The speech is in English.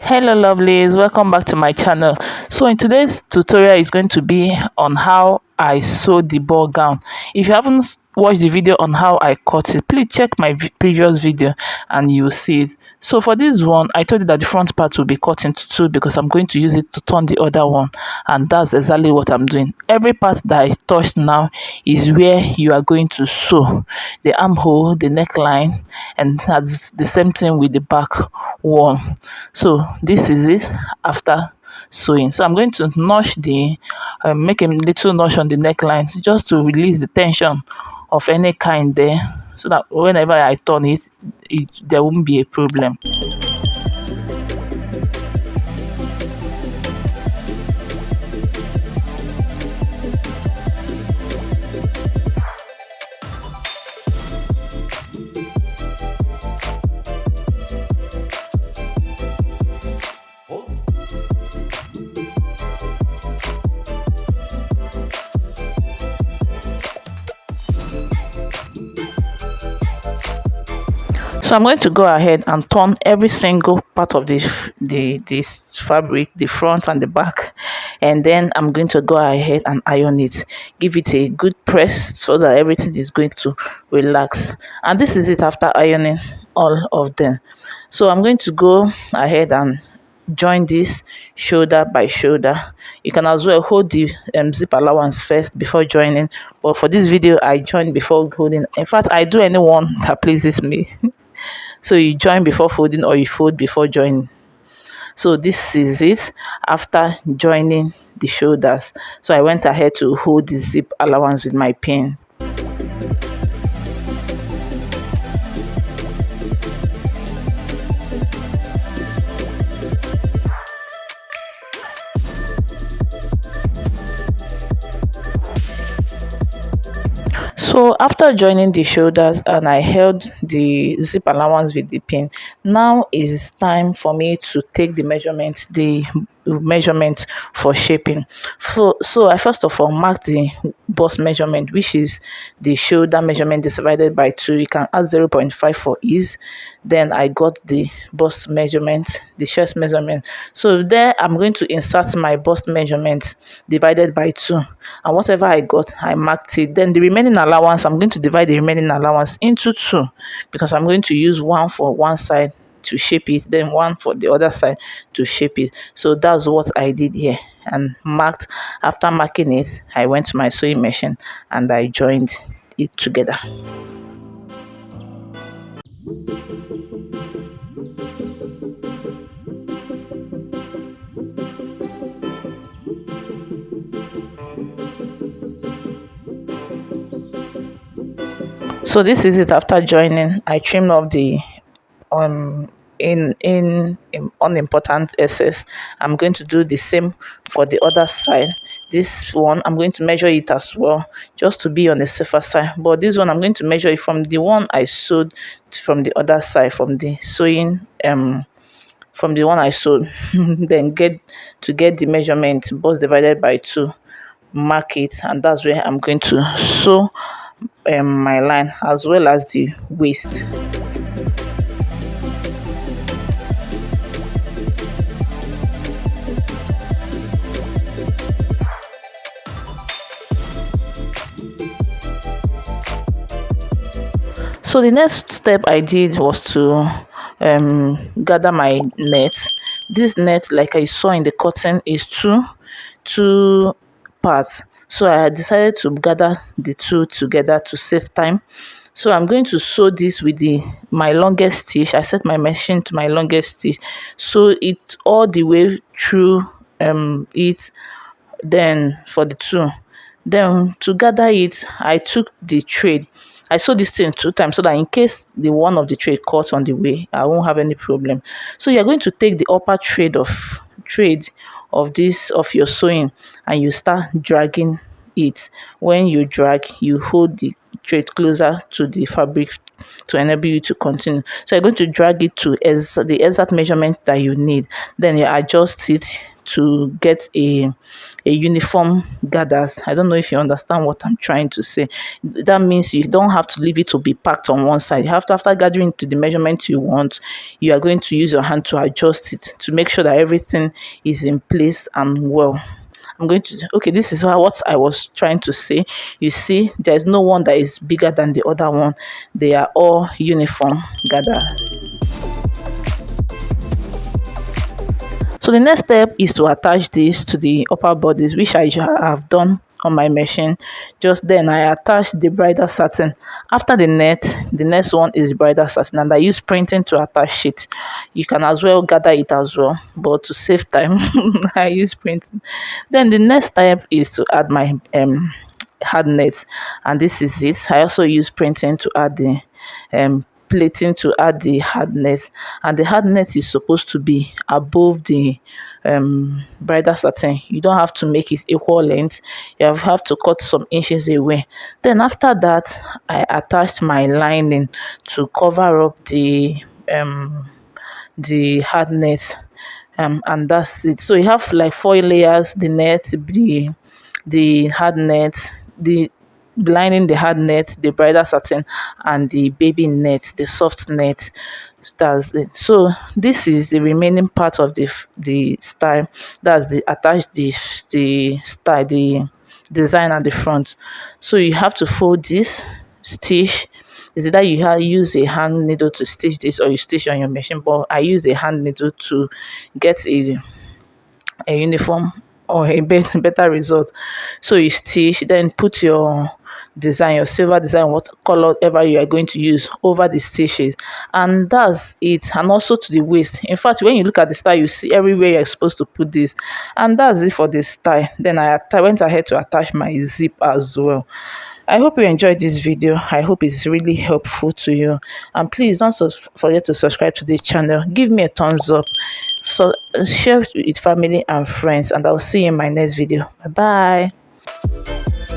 Hello lovelies, welcome back to my channel. So in today's tutorial is going to be on how I sew the ball gown. If you haven't watched the video on how I cut it, please check my previous video and you'll see it. So for this one, I told you that the front part will be cut into two because I'm going to use it to turn the other one, and that's exactly what I'm doing. Every part that I touched now is where you are going to sew the armhole, the neckline, and that's the same thing with the back one. So this is it after sewing. So I'm going to notch the make a little notch on the neckline just to release the tension of any kind there, so that whenever I turn it, there won't be a problem. So I'm going to go ahead and turn every single part of this fabric, the front and the back, and then I'm going to go ahead and iron it. Give it a good press so that everything is going to relax. And this is it after ironing all of them. So I'm going to go ahead and join this shoulder by shoulder. You can as well hold the zip allowance first before joining, but for this video I join before holding. In fact, I do anyone that pleases me. So you join before folding or you fold before joining. So this is it after joining the shoulders. So I went ahead to hold the zip allowance with my pin. So after joining the shoulders and I held the zip allowance with the pin, now is time for me to take the measurement for shaping. So I first of all marked the bust measurement, which is the shoulder measurement divided by 2. You can add 0.5 for ease. Then I got the bust measurement, the chest measurement. So there I'm going to insert my bust measurement divided by 2, and whatever I got, I marked it. Then the remaining allowance, I'm going to divide the remaining allowance into 2 because I'm going to use one for one side to shape it, then one for the other side to shape it. So that's what I did here and marked. After marking it, I went to my sewing machine and I joined it together. So this is it after joining. I trimmed off the in unimportant excess. I'm going to do the same for the other side. This one I'm going to measure it as well, just to be on the safer side, but this one I'm going to measure it from the one I sewed from the other side, from the sewing from the one I sewed. Then get the measurement bust divided by 2, mark it, and that's where I'm going to sew my line as well as the waist. So the next step I did was to gather my net. This net, like I saw in the cotton, is two parts. So I had decided to gather the two together to save time. So I'm going to sew this with my longest stitch. I set my machine to my longest stitch, so it all the way through it. Then for the two, then to gather it, I took the thread. I sewed this thing 2 times so that in case the one of the thread cuts on the way, I won't have any problem. So you're going to take the upper thread of this of your sewing and you start dragging it. When you drag, you hold the thread closer to the fabric to enable you to continue. So you're going to drag it to the exact measurement that you need. Then you adjust it to get a uniform gathers. I don't know if you understand what I'm trying to say. That means you don't have to leave it to be packed on one side. You have to, after gathering to the measurement you want, you are going to use your hand to adjust it to make sure that everything is in place and well. I'm going to, okay, this is what I was trying to say. You see, there's no one that is bigger than the other one. They are all uniform gathers. So the next step is to attach this to the upper bodice, which I have done on my machine. Just then I attached the bridal satin. After the net, the next one is bridal satin, and I use printing to attach it. You can as well gather it as well, but to save time I use printing. Then the next step is to add my hard net, and this is it. I also use printing to add the plating to add the hardness, and the hardness is supposed to be above the bridal satin. You don't have to make it equal length. You have to cut some inches away. Then after that, I attached my lining to cover up the hardness, and that's it. So you have like 4 layers: the net, the hard net, the lining, the hard net, the bridal satin, and the baby net, the soft net. That's it. So this is the remaining part of the style. That's the attach the style, the design at the front. So you have to fold this, stitch. Is it that you use a hand needle to stitch this, or you stitch on your machine? But I use a hand needle to get a uniform or a better result. So you stitch, then put your design, your silver design, what color ever you are going to use, over the stitches, and that's it. And also to the waist. In fact, when you look at the style, you see everywhere you're supposed to put this, and that's it for the style. Then I went ahead to attach my zip as well. I hope you enjoyed this video. I hope it's really helpful to you, and please don't forget to subscribe to this channel. Give me a thumbs up, so share it with family and friends, and I'll see you in my next video. Bye bye.